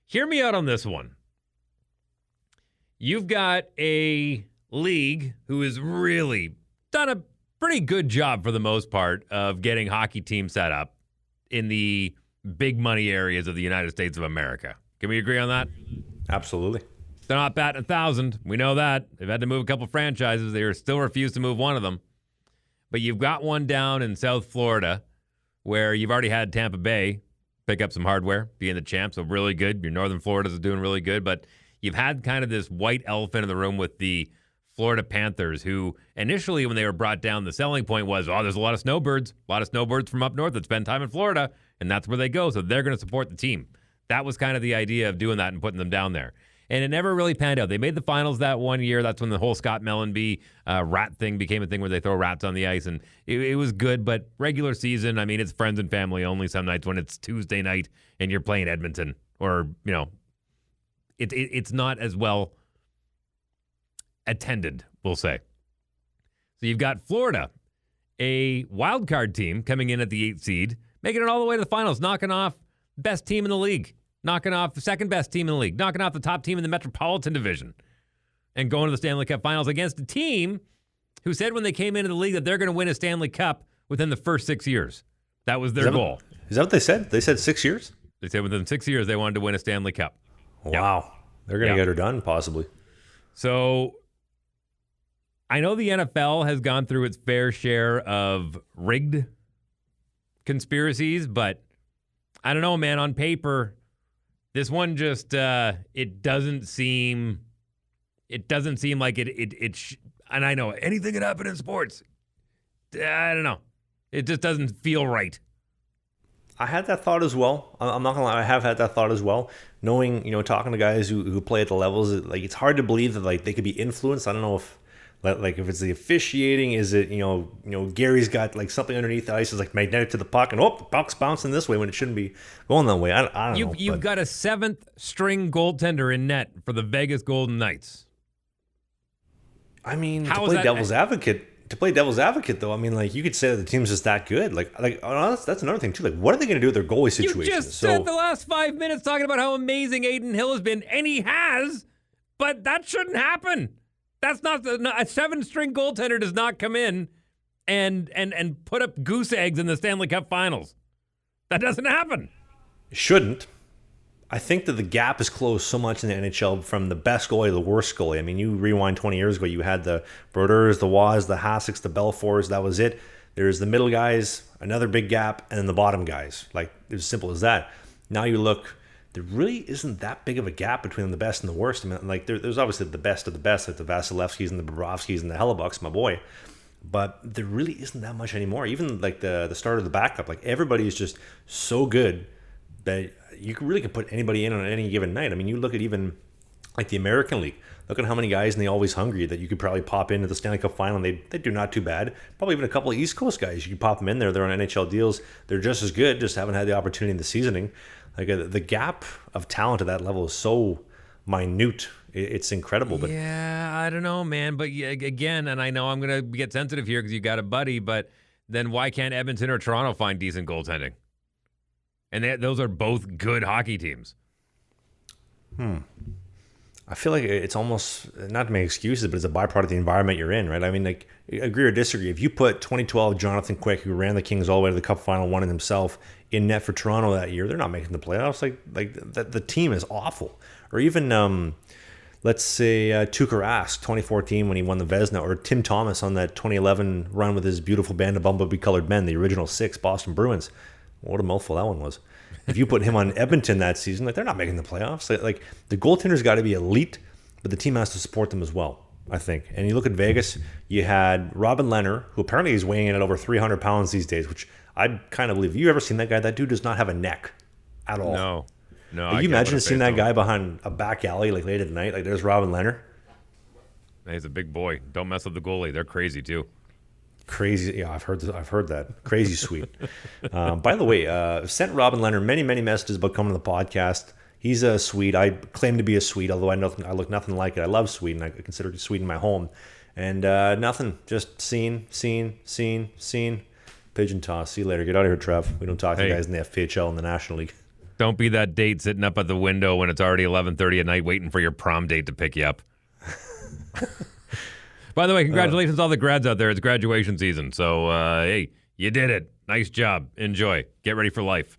hear me out on this one. You've got a league who has really done a pretty good job for the most part of getting hockey teams set up in the big money areas of the United States of America. Can we agree on that? Absolutely. They're not batting 1,000. We know that. They've had to move a couple franchises. They still refuse to move one of them. But you've got one down in South Florida where you've already had Tampa Bay pick up some hardware, being the champ, so really good. Your Northern Florida's is doing really good. But you've had kind of this white elephant in the room with the Florida Panthers, who initially when they were brought down, the selling point was, there's a lot of snowbirds from up north that spend time in Florida, and that's where they go, so they're going to support the team. That was kind of the idea of doing that and putting them down there. And it never really panned out. They made the finals that one year. That's when the whole Scott Mellenby rat thing became a thing where they throw rats on the ice, and it was good, but regular season, I mean, it's friends and family only some nights when it's Tuesday night and you're playing Edmonton, or, it's not as well attended, we'll say. So you've got Florida, a wild card team coming in at the 8th seed, making it all the way to the finals, knocking off best team in the league, knocking off the second best team in the league, knocking off the top team in the Metropolitan Division, and going to the Stanley Cup Finals against a team who said when they came into the league that they're going to win a Stanley Cup within the first 6 years. That was their goal. Is that what they said? They said 6 years? They said within 6 years they wanted to win a Stanley Cup. Wow. Yep. They're going to get her done, possibly. So I know the NFL has gone through its fair share of rigged conspiracies, but I don't know, man. On paper, this one just it doesn't seem like it. And I know anything can happen in sports. I don't know. It just doesn't feel right. I had that thought as well. I'm not gonna lie, I have had that thought as well. Knowing, talking to guys who play at the levels, it's hard to believe that they could be influenced. I don't know if if it's the officiating, is it Gary's got something underneath the ice is magnetic to the puck, and the puck's bouncing this way when it shouldn't be going that way. I don't know. You've got a 7th string goaltender in net for the Vegas Golden Knights. I mean, to play devil's advocate, though, I mean, you could say that the team's just that good. That's another thing too. What are they going to do with their goalie situation? You just spent the last 5 minutes talking about how amazing Adin Hill has been, and he has, but that shouldn't happen. That's not a 7-string goaltender does not come in and put up goose eggs in the Stanley Cup Finals. That doesn't happen. It shouldn't. I think that the gap is closed so much in the NHL from the best goalie to the worst goalie. I mean, you rewind 20 years ago, you had the Brodeurs, the Waz, the Hassicks, the Belfours. That was it. There's the middle guys, another big gap, and then the bottom guys. It's as simple as that. Now you look, there really isn't that big of a gap between the best and the worst. I mean, there's obviously the best of the best, like the Vasilevskis and the Bobrovskis and the Hellebucks, my boy. But there really isn't that much anymore. Even the start of the backup, everybody is just so good that you really can put anybody in on any given night. I mean, you look at even the American League. Look at how many guys in the Always Hungry that you could probably pop into the Stanley Cup Final. They do not too bad. Probably even a couple of East Coast guys. You could pop them in there. They're on NHL deals. They're just as good, just haven't had the opportunity in the seasoning. The gap of talent at that level is so minute. It's incredible. But yeah, I don't know, man. But again, and I know I'm going to get sensitive here because you got a buddy, but then why can't Edmonton or Toronto find decent goaltending? And those are both good hockey teams. I feel like it's almost, not to make excuses, but it's a byproduct of the environment you're in, right? I mean, agree or disagree. If you put 2012 Jonathan Quick, who ran the Kings all the way to the Cup Final, won it himself, in net for Toronto that year, they're not making the playoffs. The team is awful. Or even let's say Tuukka Rask, 2014 when he won the Vezina, or Tim Thomas on that 2011 run with his beautiful band of bumblebee-colored men, the original 6 Boston Bruins. What a mouthful that one was. If you put him on Edmonton that season, like, they're not making the playoffs. Like, the goaltender's got to be elite, but the team has to support them as well, I think. And you look at Vegas, you had Robin Lehner, who apparently is weighing in at over 300 pounds these days, which I kind of believe. Have you ever seen that guy? That dude does not have a neck at all. No. Can you imagine seeing that guy behind a back alley like late at night? Like, there's Robin Lehner. He's a big boy. Don't mess with the goalie. They're crazy too. Crazy, yeah, I've heard that. Crazy sweet. By the way, sent Robin Lehner many messages about coming to the podcast. He's a Swede. I claim to be a Swede, although I look nothing like it. I love Sweden. I consider Sweden my home. And nothing, just seen. Pigeon toss. See you later. Get out of here, Trav. We don't talk to guys in the FPHL in the National League. Don't be that date sitting up at the window when it's already 11:30 at night waiting for your prom date to pick you up. By the way, congratulations to all the grads out there. It's graduation season. So, hey, you did it. Nice job. Enjoy. Get ready for life.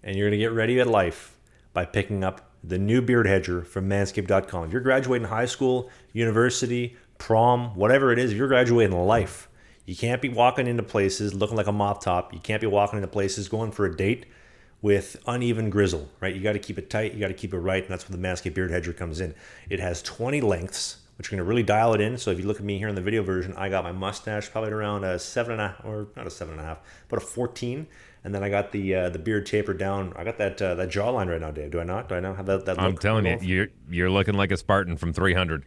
And you're going to get ready at life by picking up the new beard hedger from Manscaped.com. If you're graduating high school, university, prom, whatever it is, if you're graduating life, you can't be walking into places looking like a mop top. You can't be walking into places going for a date with uneven grizzle, right? You got to keep it tight. You got to keep it right. And that's where the Manscaped beard hedger comes in. It has 20 lengths, which are going to really dial it in. So if you look at me here in the video version, I got my mustache probably around a 7.5, or not a 7.5, but a 14. And then I got the beard tapered down. I got that jawline right now, Dave. Do I not? Do I not have that look? I'm telling you, you're looking like a Spartan from 300.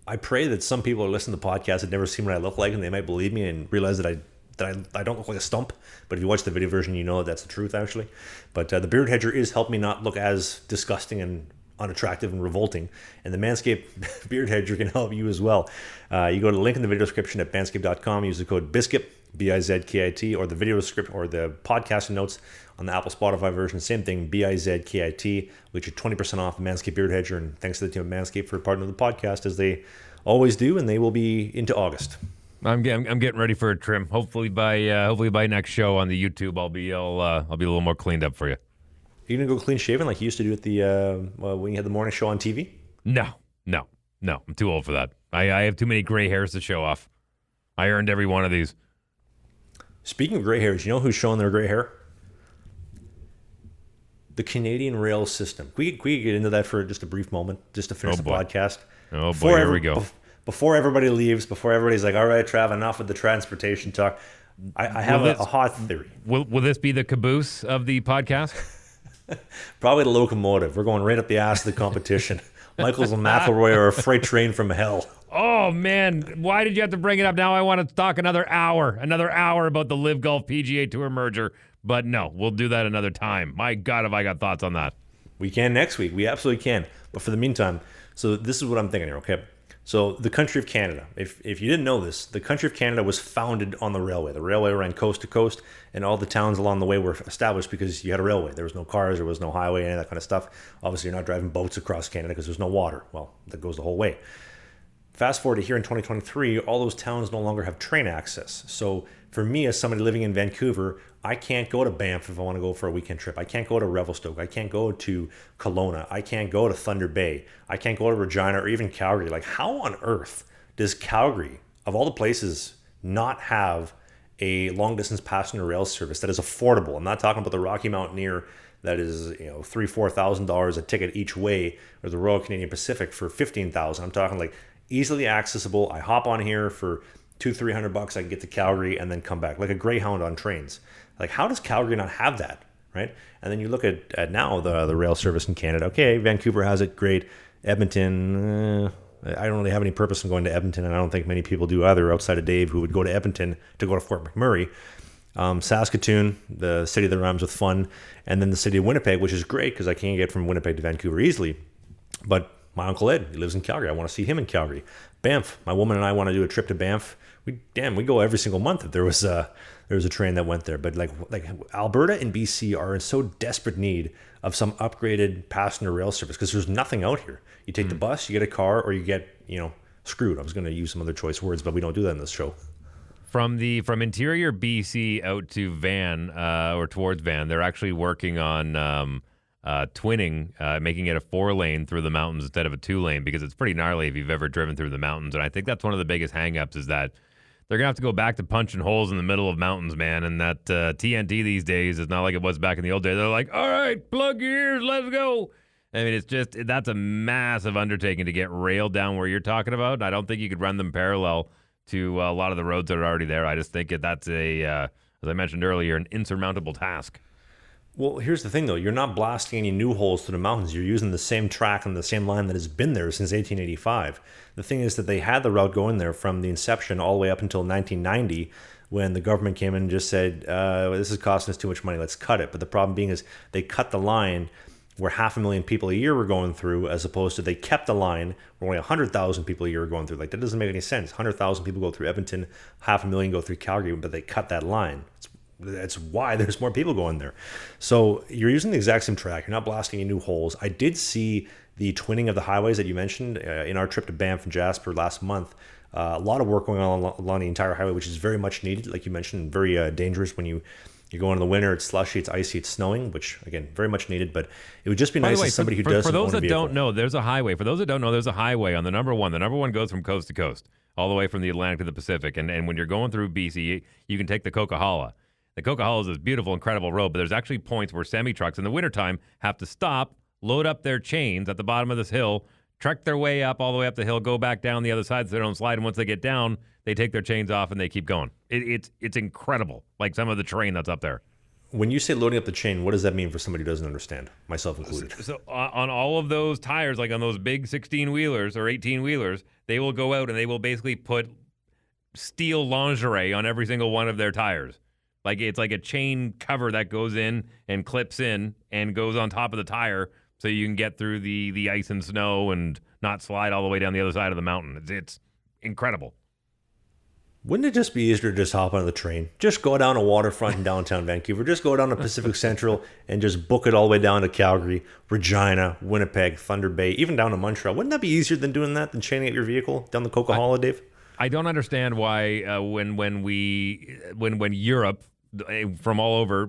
I pray that some people are listening to the podcast have never seen what I look like, and they might believe me and realize that I don't look like a stump. But if you watch the video version, you know that's the truth, actually. But the beard hedger is helping me not look as disgusting and unattractive and revolting, and the Manscaped beard hedger can help you as well. You go to the link in the video description at manscaped.com, use the code BIZKIT, BIZKIT, or the video script or the podcast notes on the Apple Spotify version, same thing, BIZKIT. We get you 20% off the Manscaped beard hedger, and thanks to the team at Manscaped for partnering with the podcast, as they always do, and they will be into August. I'm getting ready for a trim. Hopefully by next show on the YouTube, I'll be a little more cleaned up for you. Are you gonna go clean shaven like you used to do at the when you had the morning show on TV? No. I'm too old for that. I have too many gray hairs to show off. I earned every one of these. Speaking of gray hairs, you know who's showing their gray hair? The Canadian rail system. Can we get into that for just a brief moment, just to finish the podcast? Oh boy, here we go. Before everybody leaves, before everybody's like, all right, Trav, enough with the transportation talk, I have a hot theory. Will this be the caboose of the podcast? Probably the locomotive. We're going right up the ass of the competition. Michaels and McElroy are a freight train from hell. Oh, man. Why did you have to bring it up? Now I want to talk another hour about the Live Golf PGA Tour merger. But no, we'll do that another time. My God, have I got thoughts on that. We can next week. We absolutely can. But for the meantime, so this is what I'm thinking here, okay? So the country of Canada, if you didn't know this, the country of Canada was founded on the railway. The railway ran coast to coast, and all the towns along the way were established because you had a railway. There was no cars, there was no highway, any of that kind of stuff. Obviously, you're not driving boats across Canada because there's no water. Well, that goes the whole way. Fast forward to here in 2023, all those towns no longer have train access. So for me, as somebody living in Vancouver, I can't go to Banff if I want to go for a weekend trip. I can't go to Revelstoke. I can't go to Kelowna. I can't go to Thunder Bay. I can't go to Regina or even Calgary. Like, how on earth does Calgary, of all the places, not have a long-distance passenger rail service that is affordable? I'm not talking about the Rocky Mountaineer that is, $3,000-$4,000 a ticket each way, or the Royal Canadian Pacific for $15,000. I'm talking like easily accessible. I hop on here for $200-$300. I can get to Calgary and then come back, like a Greyhound on trains. Like, how does Calgary not have that, right? And then you look at now the rail service in Canada. Okay, Vancouver has it, great. Edmonton, I don't really have any purpose in going to Edmonton, and I don't think many people do either outside of Dave, who would go to Edmonton to go to Fort McMurray. Saskatoon, the city that rhymes with fun, and then the city of Winnipeg, which is great because I can't get from Winnipeg to Vancouver easily. But my Uncle Ed, he lives in Calgary. I want to see him in Calgary. Banff, my woman and I want to do a trip to Banff. We go every single month if there was a train that went there. But like Alberta and BC are in so desperate need of some upgraded passenger rail service because there's nothing out here. You take the bus, you get a car, or you get screwed. I was going to use some other choice words, but we don't do that in this show. From interior BC out to Van or towards Van, they're actually working on twinning, making it a 4-lane through the mountains instead of a 2-lane, because it's pretty gnarly if you've ever driven through the mountains. And I think that's one of the biggest hangups is that they're going to have to go back to punching holes in the middle of mountains, man. And that TNT these days is not like it was back in the old days. They're like, all right, plug your ears, let's go. I mean, that's a massive undertaking to get railed down where you're talking about. I don't think you could run them parallel to a lot of the roads that are already there. I just think that's as I mentioned earlier, an insurmountable task. Well, here's the thing, though. You're not blasting any new holes through the mountains. You're using the same track and the same line that has been there since 1885. The thing is that they had the route going there from the inception all the way up until 1990, when the government came in and just said, this is costing us too much money, let's cut it. But the problem being is they cut the line where 500,000 people a year were going through, as opposed to they kept the line where only 100,000 people a year were going through. Like, that doesn't make any sense. 100,000 people go through Edmonton, 500,000 go through Calgary, but they cut that line. That's why there's more people going there. So you're using the exact same track. You're not blasting any new holes. I did see the twinning of the highways that you mentioned in our trip to Banff and Jasper last month. A lot of work going on along the entire highway, which is very much needed. Like you mentioned, very dangerous when you go in the winter. It's slushy, it's icy, it's snowing, which, again, very much needed. But it would just be nice as somebody who doesn't own a vehicle. For those that don't know, there's a highway. For those that don't know, there's a highway on the number one. The number one goes from coast to coast, all the way from the Atlantic to the Pacific. And when you're going through BC, you can take the Coquihalla. The Coquihalla is this beautiful, incredible road, but there's actually points where semi-trucks in the wintertime have to stop, load up their chains at the bottom of this hill, trek their way up all the way up the hill, go back down the other side so they don't slide. And once they get down, they take their chains off and they keep going. It's incredible, like some of the terrain that's up there. When you say loading up the chain, what does that mean for somebody who doesn't understand, myself included? So on all of those tires, like on those big 16-wheelers or 18-wheelers, they will go out and they will basically put steel lingerie on every single one of their tires. Like, it's like a chain cover that goes in and clips in and goes on top of the tire so you can get through the ice and snow and not slide all the way down the other side of the mountain. It's incredible. Wouldn't it just be easier to just hop on the train? Just go down a waterfront in downtown Vancouver. Just go down to Pacific Central and just book it all the way down to Calgary, Regina, Winnipeg, Thunder Bay, even down to Montreal. Wouldn't that be easier than doing that, than chaining up your vehicle down the Coquihalla, Dave? I don't understand why when Europe from all over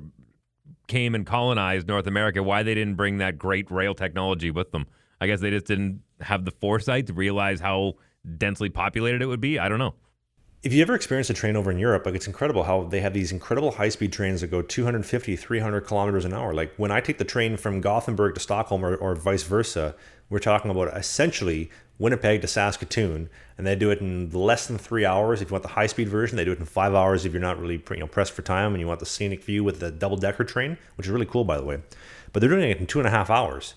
came and colonized North America, why they didn't bring that great rail technology with them. I guess they just didn't have the foresight to realize how densely populated it would be. I don't know. If you ever experienced a train over in Europe, like, it's incredible how they have these incredible high-speed trains that go 250, 300 kilometers an hour. Like, when I take the train from Gothenburg to Stockholm or vice versa, we're talking about essentially Winnipeg to Saskatoon, and they do it in less than 3 hours. If you want the high-speed version, they do it in 5 hours if you're not really pressed for time and you want the scenic view with the double-decker train, which is really cool, by the way. But they're doing it in 2.5 hours.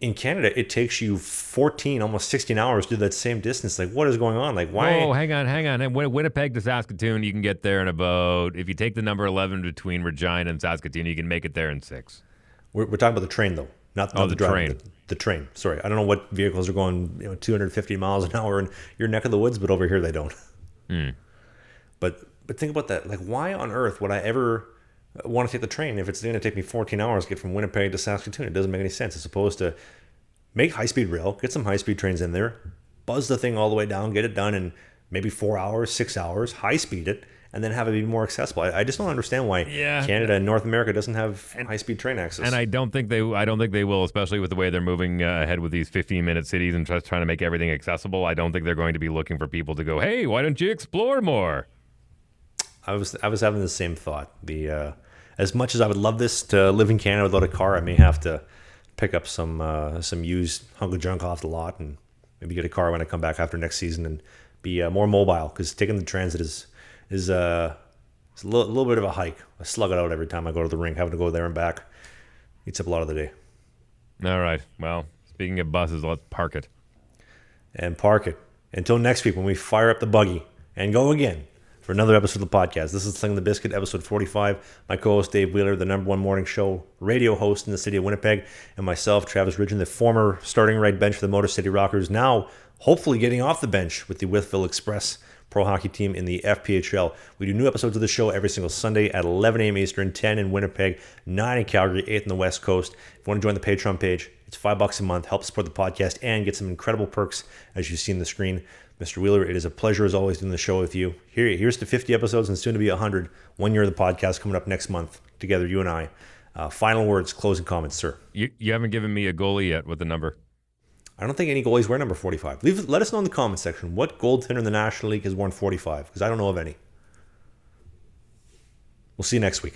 In Canada, it takes you 14, almost 16 hours to do that same distance. Like, what is going on? Like, why? Oh, hang on. Winnipeg to Saskatoon, you can get there in about, if you take the number 11 between Regina and Saskatoon, you can make it there in 6. We're talking about the train, though. Not the train. The train. Sorry, I don't know what vehicles are going 250 miles an hour in your neck of the woods, but over here they don't. But think about that. Like, why on earth would I ever want to take the train if it's going to take me 14 hours to get from Winnipeg to Saskatoon? It doesn't make any sense. As opposed to make high-speed rail, get some high-speed trains in there, buzz the thing all the way down, get it done in maybe 4 hours, 6 hours, high-speed it, and then have it be more accessible. I just don't understand why Canada and North America doesn't have high-speed train access. And I don't think they will, especially with the way they're moving ahead with these 15-minute cities and just trying to make everything accessible. I don't think they're going to be looking for people to go, hey, why don't you explore more? I was having the same thought. As much as I would love this to live in Canada without a car, I may have to pick up some used hunk of junk off the lot and maybe get a car when I come back after next season and be more mobile, because taking the transit is a little bit of a hike. I slug it out every time I go to the rink, having to go there and back. Eats up a lot of the day. All right. Well, speaking of buses, let's park it. And park it. Until next week when we fire up the buggy and go again for another episode of the podcast. This is Slangin The Bizkit, episode 45. My co-host Dave Wheeler, the number one morning show radio host in the city of Winnipeg, and myself, Travis Ridgen, the former starting right bench for the Motor City Rockers, now hopefully getting off the bench with the Wytheville Express pro hockey team in the FPHL. We do new episodes of the show every single Sunday at 11 a.m. Eastern, 10 in Winnipeg, 9 in Calgary, 8 in the West Coast. If you want to join the Patreon page, it's $5 a month. Help support the podcast and get some incredible perks as you see on the screen. Mr. Wheeler, it is a pleasure as always doing the show with you. Here's to 50 episodes and soon to be 100. 1 year of the podcast coming up next month together, you and I. Final words, closing comments, sir. You haven't given me a goalie yet with the number. I don't think any goalies wear number 45. Let us know in the comment section what goaltender in the National League has worn 45, because I don't know of any. We'll see you next week.